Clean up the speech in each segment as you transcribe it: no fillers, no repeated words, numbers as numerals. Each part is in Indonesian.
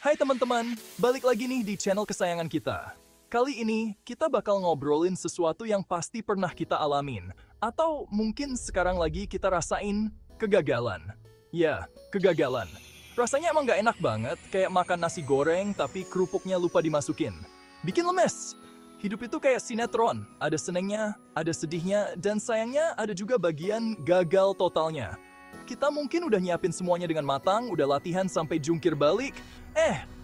Hai teman-teman, balik lagi nih di channel kesayangan kita. Kali ini, kita bakal ngobrolin sesuatu yang pasti pernah kita alamin. Atau mungkin sekarang lagi kita rasain, kegagalan. Ya, kegagalan. Rasanya emang gak enak banget, kayak makan nasi goreng tapi kerupuknya lupa dimasukin. Bikin lemes. Hidup itu kayak sinetron, ada senengnya, ada sedihnya, dan sayangnya ada juga bagian gagal totalnya. Kita mungkin udah nyiapin semuanya dengan matang, udah latihan sampai jungkir balik,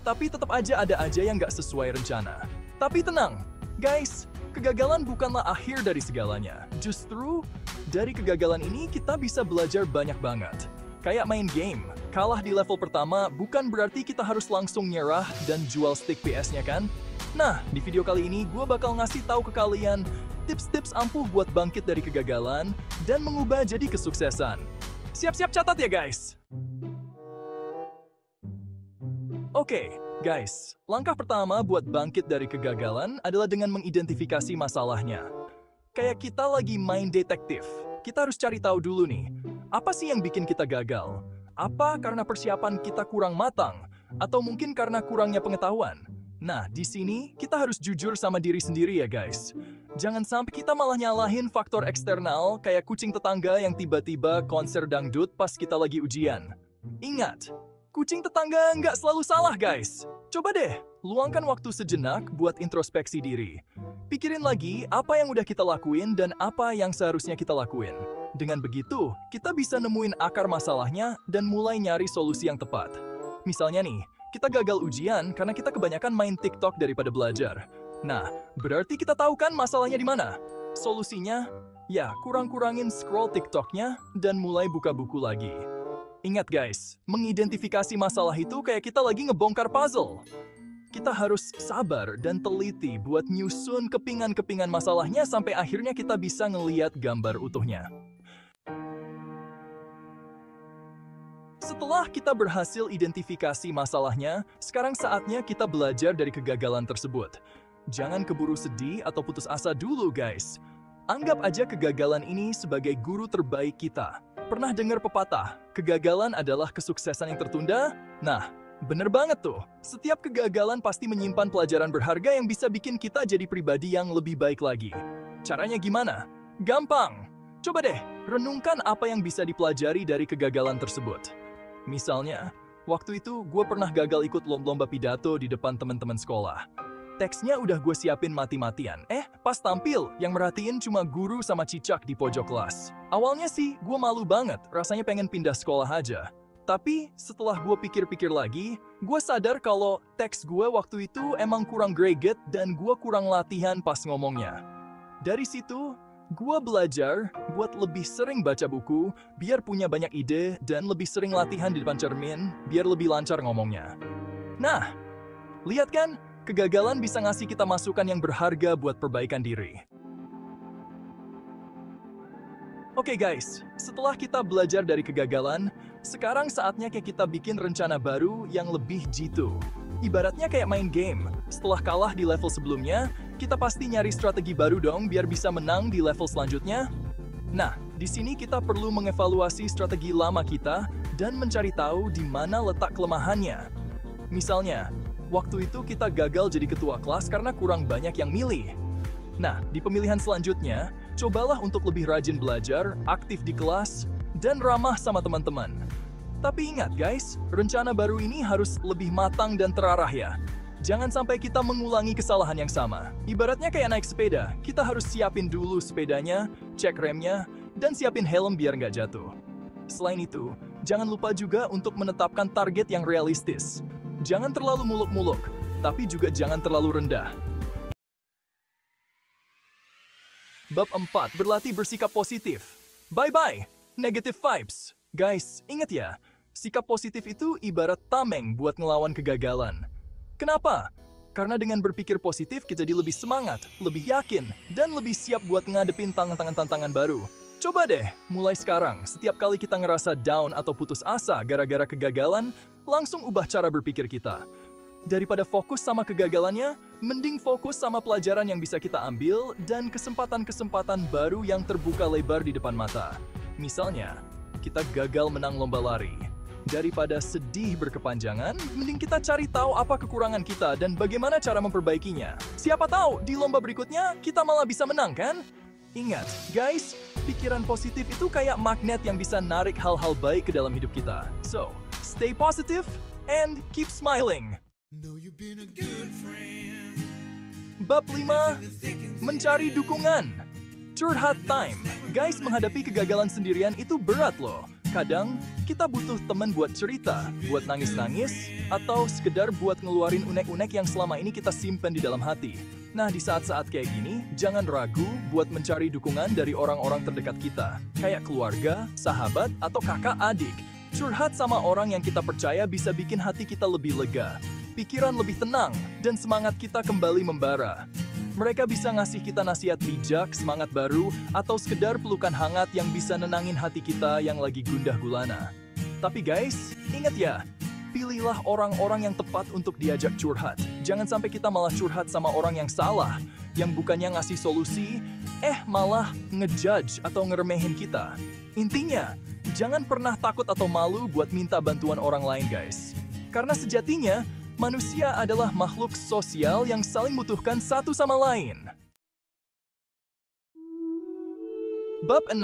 tapi tetap aja ada aja yang gak sesuai rencana. Tapi tenang, guys, kegagalan bukanlah akhir dari segalanya. Justru, dari kegagalan ini kita bisa belajar banyak banget. Kayak main game, kalah di level pertama bukan berarti kita harus langsung nyerah dan jual stick PS-nya kan? Nah, di video kali ini gue bakal ngasih tahu ke kalian tips-tips ampuh buat bangkit dari kegagalan dan mengubah jadi kesuksesan. Siap-siap catat ya guys! Oke, guys, langkah pertama buat bangkit dari kegagalan adalah dengan mengidentifikasi masalahnya. Kayak kita lagi main detektif, kita harus cari tahu dulu nih, apa sih yang bikin kita gagal? Apa karena persiapan kita kurang matang? Atau mungkin karena kurangnya pengetahuan? Nah, di sini kita harus jujur sama diri sendiri ya guys. Jangan sampai kita malah nyalahin faktor eksternal kayak kucing tetangga yang tiba-tiba konser dangdut pas kita lagi ujian. Ingat, kucing tetangga nggak selalu salah guys. Coba deh, luangkan waktu sejenak buat introspeksi diri. Pikirin lagi apa yang udah kita lakuin dan apa yang seharusnya kita lakuin. Dengan begitu, kita bisa nemuin akar masalahnya dan mulai nyari solusi yang tepat. Misalnya nih, kita gagal ujian karena kita kebanyakan main TikTok daripada belajar. Nah, berarti kita tahu kan masalahnya di mana? Solusinya, ya kurang-kurangin scroll TikToknya dan mulai buka buku lagi. Ingat guys, mengidentifikasi masalah itu kayak kita lagi ngebongkar puzzle. Kita harus sabar dan teliti buat nyusun kepingan-kepingan masalahnya sampai akhirnya kita bisa ngeliat gambar utuhnya. Setelah kita berhasil identifikasi masalahnya, sekarang saatnya kita belajar dari kegagalan tersebut. Jangan keburu sedih atau putus asa dulu guys. Anggap aja kegagalan ini sebagai guru terbaik kita. Pernah dengar pepatah, kegagalan adalah kesuksesan yang tertunda? Nah, bener banget tuh. Setiap kegagalan pasti menyimpan pelajaran berharga yang bisa bikin kita jadi pribadi yang lebih baik lagi. Caranya gimana? Gampang. Coba deh, renungkan apa yang bisa dipelajari dari kegagalan tersebut. Misalnya, waktu itu gue pernah gagal ikut lomba pidato di depan teman-teman sekolah. Teksnya udah gue siapin mati-matian. Pas tampil, yang merhatiin cuma guru sama cicak di pojok kelas. Awalnya sih, gue malu banget, rasanya pengen pindah sekolah aja. Tapi, setelah gue pikir-pikir lagi, gue sadar kalau teks gue waktu itu emang kurang greget dan gue kurang latihan pas ngomongnya. Dari situ, gue belajar buat lebih sering baca buku, biar punya banyak ide, dan lebih sering latihan di depan cermin, biar lebih lancar ngomongnya. Nah, lihat kan? Kegagalan bisa ngasih kita masukan yang berharga buat perbaikan diri. Oke guys, setelah kita belajar dari kegagalan, sekarang saatnya kayak kita bikin rencana baru yang lebih jitu. Ibaratnya kayak main game, setelah kalah di level sebelumnya, kita pasti nyari strategi baru dong biar bisa menang di level selanjutnya. Nah, di sini kita perlu mengevaluasi strategi lama kita dan mencari tahu di mana letak kelemahannya. Misalnya, waktu itu kita gagal jadi ketua kelas karena kurang banyak yang milih. Nah, di pemilihan selanjutnya, cobalah untuk lebih rajin belajar, aktif di kelas, dan ramah sama teman-teman. Tapi ingat guys, rencana baru ini harus lebih matang dan terarah ya. Jangan sampai kita mengulangi kesalahan yang sama. Ibaratnya kayak naik sepeda, kita harus siapin dulu sepedanya, cek remnya, dan siapin helm biar nggak jatuh. Selain itu, jangan lupa juga untuk menetapkan target yang realistis. Jangan terlalu muluk-muluk, tapi juga jangan terlalu rendah. Bab 4, berlatih bersikap positif. Bye-bye, negative vibes. Guys, ingat ya, sikap positif itu ibarat tameng buat ngelawan kegagalan. Kenapa? Karena dengan berpikir positif kita jadi lebih semangat, lebih yakin, dan lebih siap buat ngadepin tantangan-tantangan baru. Coba deh, mulai sekarang, setiap kali kita ngerasa down atau putus asa gara-gara kegagalan, langsung ubah cara berpikir kita. Daripada fokus sama kegagalannya, mending fokus sama pelajaran yang bisa kita ambil dan kesempatan-kesempatan baru yang terbuka lebar di depan mata. Misalnya, kita gagal menang lomba lari. Daripada sedih berkepanjangan, mending kita cari tahu apa kekurangan kita dan bagaimana cara memperbaikinya. Siapa tahu, di lomba berikutnya, kita malah bisa menang, kan? Ingat, guys, pikiran positif itu kayak magnet yang bisa narik hal-hal baik ke dalam hidup kita. So, stay positive and keep smiling. Bab 5, mencari dukungan. Curhat time. Guys, menghadapi kegagalan sendirian itu berat loh. Kadang, kita butuh teman buat cerita, buat nangis-nangis, atau sekedar buat ngeluarin unek-unek yang selama ini kita simpen di dalam hati. Nah, di saat-saat kayak gini, jangan ragu buat mencari dukungan dari orang-orang terdekat kita, kayak keluarga, sahabat, atau kakak adik. Curhat sama orang yang kita percaya bisa bikin hati kita lebih lega, pikiran lebih tenang, dan semangat kita kembali membara. Mereka bisa ngasih kita nasihat bijak, semangat baru, atau sekedar pelukan hangat yang bisa nenangin hati kita yang lagi gundah gulana. Tapi guys, ingat ya, pilihlah orang-orang yang tepat untuk diajak curhat. Jangan sampai kita malah curhat sama orang yang salah, yang bukannya ngasih solusi, malah ngejudge atau ngeremehin kita. Intinya, jangan pernah takut atau malu buat minta bantuan orang lain, guys. Karena sejatinya, manusia adalah makhluk sosial yang saling membutuhkan satu sama lain. Bab 6.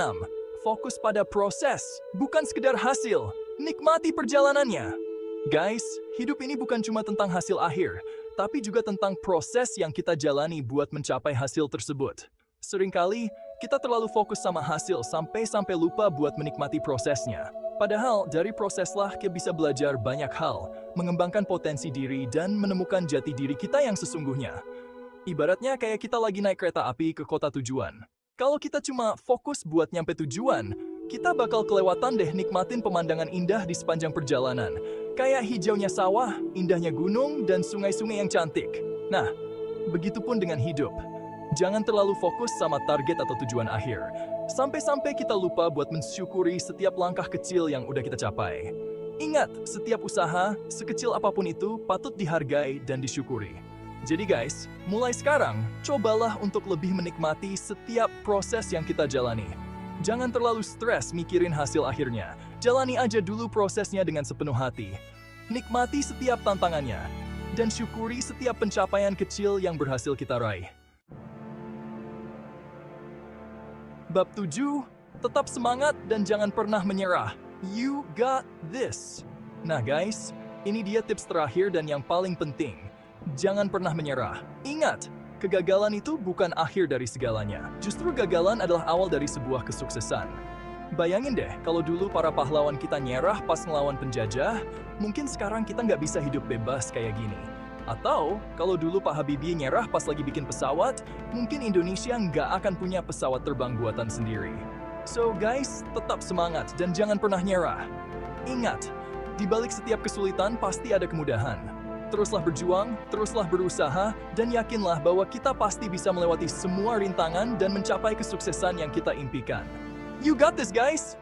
Fokus pada proses, bukan sekedar hasil. Nikmati perjalanannya. Guys, hidup ini bukan cuma tentang hasil akhir, tapi juga tentang proses yang kita jalani buat mencapai hasil tersebut. Seringkali, kita terlalu fokus sama hasil sampai lupa buat menikmati prosesnya. Padahal, dari proseslah kita bisa belajar banyak hal, mengembangkan potensi diri, dan menemukan jati diri kita yang sesungguhnya. Ibaratnya kayak kita lagi naik kereta api ke kota tujuan. Kalau kita cuma fokus buat nyampe tujuan, kita bakal kelewatan deh nikmatin pemandangan indah di sepanjang perjalanan. Kayak hijaunya sawah, indahnya gunung, dan sungai-sungai yang cantik. Nah, begitupun dengan hidup. Jangan terlalu fokus sama target atau tujuan akhir. Sampai-sampai kita lupa buat mensyukuri setiap langkah kecil yang udah kita capai. Ingat, setiap usaha, sekecil apapun itu, patut dihargai dan disyukuri. Jadi guys, mulai sekarang, cobalah untuk lebih menikmati setiap proses yang kita jalani. Jangan terlalu stres mikirin hasil akhirnya. Jalani aja dulu prosesnya dengan sepenuh hati. Nikmati setiap tantangannya, dan syukuri setiap pencapaian kecil yang berhasil kita raih. Bab 7, tetap semangat dan jangan pernah menyerah. You got this. Nah guys, ini dia tips terakhir dan yang paling penting. Jangan pernah menyerah. Ingat, kegagalan itu bukan akhir dari segalanya. Justru kegagalan adalah awal dari sebuah kesuksesan. Bayangin deh, kalau dulu para pahlawan kita nyerah pas ngelawan penjajah, mungkin sekarang kita nggak bisa hidup bebas kayak gini. Atau, kalau dulu Pak Habibie nyerah pas lagi bikin pesawat, mungkin Indonesia nggak akan punya pesawat terbang buatan sendiri. So guys, tetap semangat dan jangan pernah nyerah. Ingat, di balik setiap kesulitan pasti ada kemudahan. Teruslah berjuang, teruslah berusaha, dan yakinlah bahwa kita pasti bisa melewati semua rintangan dan mencapai kesuksesan yang kita impikan. You got this, guys!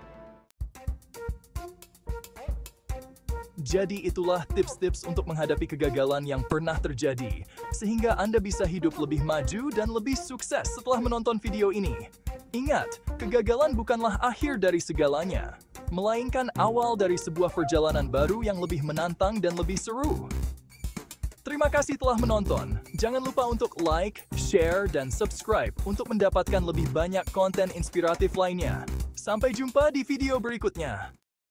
Jadi itulah tips-tips untuk menghadapi kegagalan yang pernah terjadi, sehingga Anda bisa hidup lebih maju dan lebih sukses setelah menonton video ini. Ingat, kegagalan bukanlah akhir dari segalanya, melainkan awal dari sebuah perjalanan baru yang lebih menantang dan lebih seru. Terima kasih telah menonton. Jangan lupa untuk like, share, dan subscribe untuk mendapatkan lebih banyak konten inspiratif lainnya. Sampai jumpa di video berikutnya.